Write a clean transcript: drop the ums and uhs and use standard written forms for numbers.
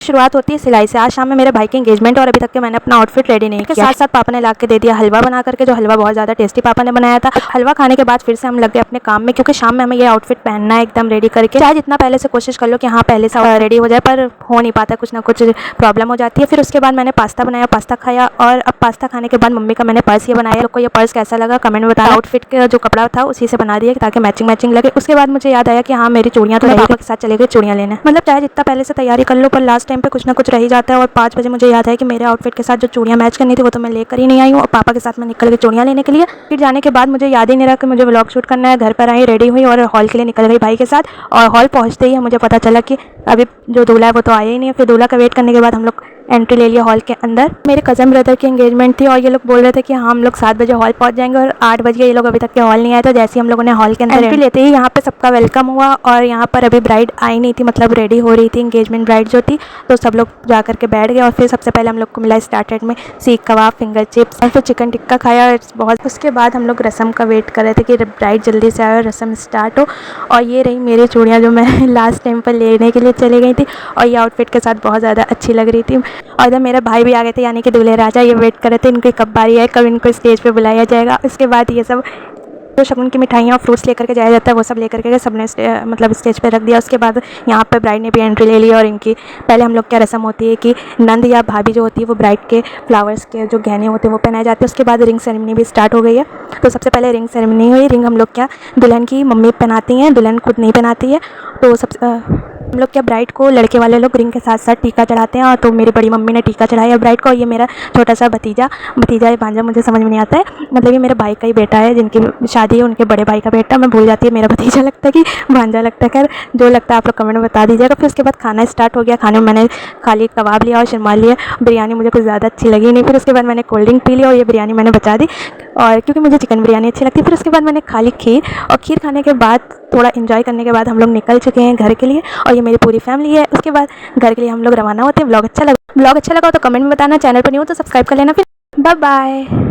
शुरुआत होती है सिलाई से। आज शाम में मेरे भाई की एंगेजमेंट और अभी तक के मैंने अपना आउटफिट रेडी नहीं किया। साथ साथ पापा ने ला के दे दिया हलवा बना करके, जो हलवा बहुत ज़्यादा टेस्टी पापा ने बनाया था। हलवा खाने के बाद फिर से हम लग गए अपने काम में, क्योंकि शाम में हमें ये आउटफिट पहनना है एकदम रेडी करके। चाहे जितना पहले से कोशिश कर लो कि हाँ पहले से रेडी हो जाए, पर हो नहीं पाता, कुछ ना कुछ प्रॉब्लम हो जाती है। फिर उसके बाद मैंने पास्ता बनाया, पास्ता खाया, और अब पास्ता खाने के बाद मम्मी का मैंने पर्स ये बनाया। लोग को ये पर्स कैसा लगा कमेंट में बताया। आउटफिट का जो कपड़ा था उसी से बना दिया ताकि मैचिंग मैचिंग लगे। उसके बाद मुझे याद आया कि हाँ मेरी चूड़ियाँ तो पापा के साथ चले गए चूड़ियाँ लेने। मतलब चाहे जितना पहले से तैयारी कर लो, पर लास्ट टाइम पे कुछ ना कुछ रह जाता है। और 5 बजे मुझे याद है कि मेरे आउटफिट के साथ जो चूड़ियाँ मैच करनी थी वो तो मैं लेकर ही नहीं आई हूँ, और पापा के साथ मैं निकल गई चूड़ियाँ लेने के लिए। फिर जाने के बाद मुझे याद ही नहीं रहा कि मुझे व्लॉग शूट करना है। घर पर आई, रेडी हुई और हॉल के लिए निकल गई भाई के साथ। और हॉल पहुँचते ही मुझे पता चला कि अभी जो दूल्हा है वो तो आया ही नहीं है। फिर दूल्हा का वेट करने के बाद हम लोग एंट्री ले लिया हॉल के अंदर। मेरे कज़न ब्रदर की एंगेजमेंट थी और ये लोग बोल रहे थे कि हाँ हम लोग 7 बजे हॉल पहुंच जाएंगे, और 8 बज गए, ये लोग अभी तक के हॉल नहीं आए। तो जैसे ही हम लोगों ने हॉल के अंदर एंट्री लेते ही यहाँ पे सबका वेलकम हुआ, और यहाँ पर अभी ब्राइड आई नहीं थी, मतलब रेडी हो रही थी, एंगेजमेंट ब्राइड जो थी। तो सब लोग जा करके बैठ गए, और फिर सबसे पहले हम लोग को मिला स्टार्टेड में सीख कबाब, फिंगर चिप्स, और फिर चिकन टिक्का खाया बहुत। उसके बाद हम लोग रस्म का वेट कर रहे थे कि ब्राइड जल्दी से आए और रस्म स्टार्ट हो। और ये रही मेरी चूड़ियाँ जो मैं लास्ट टाइम पर लेने के लिए चली गई थी, और ये आउटफिट के साथ बहुत ज़्यादा अच्छी लग रही थी। और इधर मेरे भाई भी आ गए थे, यानी कि दूल्हे राजा। ये वेट कर रहे थे इनकी कब बारी है, कब इनको स्टेज पे बुलाया जाएगा। उसके बाद ये सब जो शगुन की मिठाइयाँ और फ्रूट्स लेकर के जाया जाता है वो सब लेकर के सबने मतलब स्टेज पे रख दिया। उसके बाद यहाँ पे ब्राइड ने भी एंट्री ले ली, और इनकी पहले हम लोग क्या रस्म होती है कि नंद या भाभी जो होती है वो ब्राइड के फ्लावर्स के जो गहने होते हैं वो पहनाए जाते हैं। उसके बाद रिंग सेरेमनी भी स्टार्ट हो गई है। तो सबसे पहले रिंग सेरेमनी हुई। रिंग हम लोग क्या दुल्हन की मम्मी पहनाती हैं, दुल्हन खुद नहीं पहनाती है। तो हम लोग क्या ब्राइड को लड़के वाले लोग रिंग के साथ साथ टीका चढ़ाते हैं। और तो मेरी बड़ी मम्मी ने टीका चढ़ाया ब्राइड को, और ये मेरा छोटा सा भतीजा या भांजा, मुझे समझ में नहीं आता है, मतलब ये मेरे भाई का ही बेटा है, जिनकी शादी है उनके बड़े भाई का बेटा। मैं भूल जाती है मेरा भतीजा लगता है कि भांजा लगता है, खैर जो लगता है आप लोग कमेंट में बता दीजिएगा। फिर उसके बाद खाना स्टार्ट हो गया। खाने में मैंने खाली कबाब लिया और शर्मा लिया। बिरयानी मुझे कुछ ज़्यादा अच्छी लगी नहीं। फिर उसके बाद मैंने कोल्ड ड्रिंक पी लिया, और ये बिरयानी मैंने बचा दी, और क्योंकि मुझे चिकन बिरयानी अच्छी लगती है। फिर उसके बाद मैंने खाली खीर, और खीर खाने के बाद थोड़ा एंजॉय करने के बाद हम लोग निकल चुके हैं घर के लिए, और ये मेरी पूरी फैमिली है। उसके बाद घर के लिए हम लोग रवाना होते हैं। व्लॉग अच्छा लगा हो तो कमेंट में बताना। चैनल पर नहीं हो तो सब्सक्राइब कर लेना। फिर बाय बाय।